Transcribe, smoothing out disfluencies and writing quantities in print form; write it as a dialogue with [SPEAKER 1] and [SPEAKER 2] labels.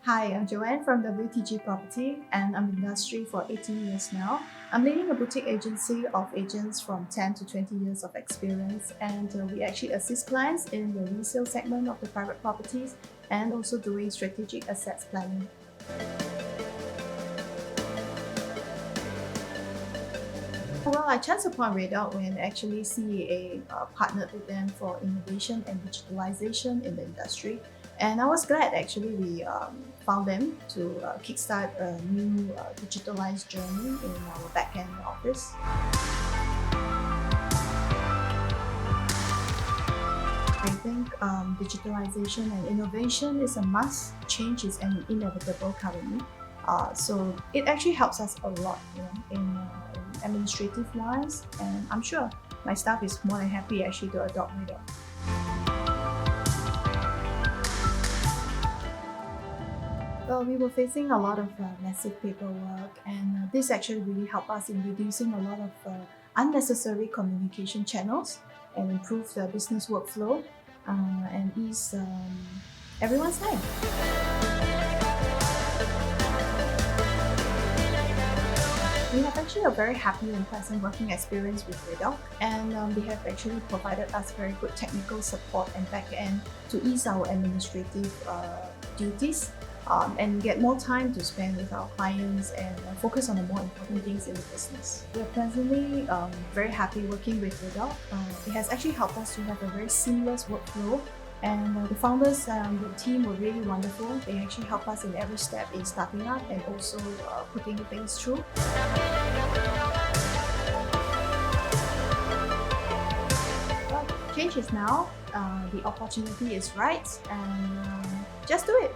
[SPEAKER 1] Hi, I'm Joanne from WTG Property and I'm in the industry for 18 years now. I'm leading a boutique agency of agents from 10 to 20 years of experience, and we actually assist clients in the resale segment of the private properties and also doing strategic assets planning. Well, I chanced upon Redoc when actually CEA partnered with them for innovation and digitalization in the industry. And I was glad actually we found them to kickstart a new digitalized journey in our backend office. I think digitalization and innovation is a must. Change is inevitable currently. So it actually helps us a lot, in administrative wise, and I'm sure my staff is more than happy actually to adopt Redoc. Well, we were facing a lot of massive paperwork, and this actually really helped us in reducing a lot of unnecessary communication channels and improve the business workflow and ease everyone's time. We have actually a very happy and pleasant working experience with Redoc, and they have actually provided us very good technical support and back-end to ease our administrative duties and get more time to spend with our clients and focus on the more important things in the business. We are presently very happy working with Redoc. It has actually helped us to have a very seamless workflow, and the founders and the team were really wonderful. They actually help us in every step in starting up and also putting things through. Well, change is now, the opportunity is right, and just do it.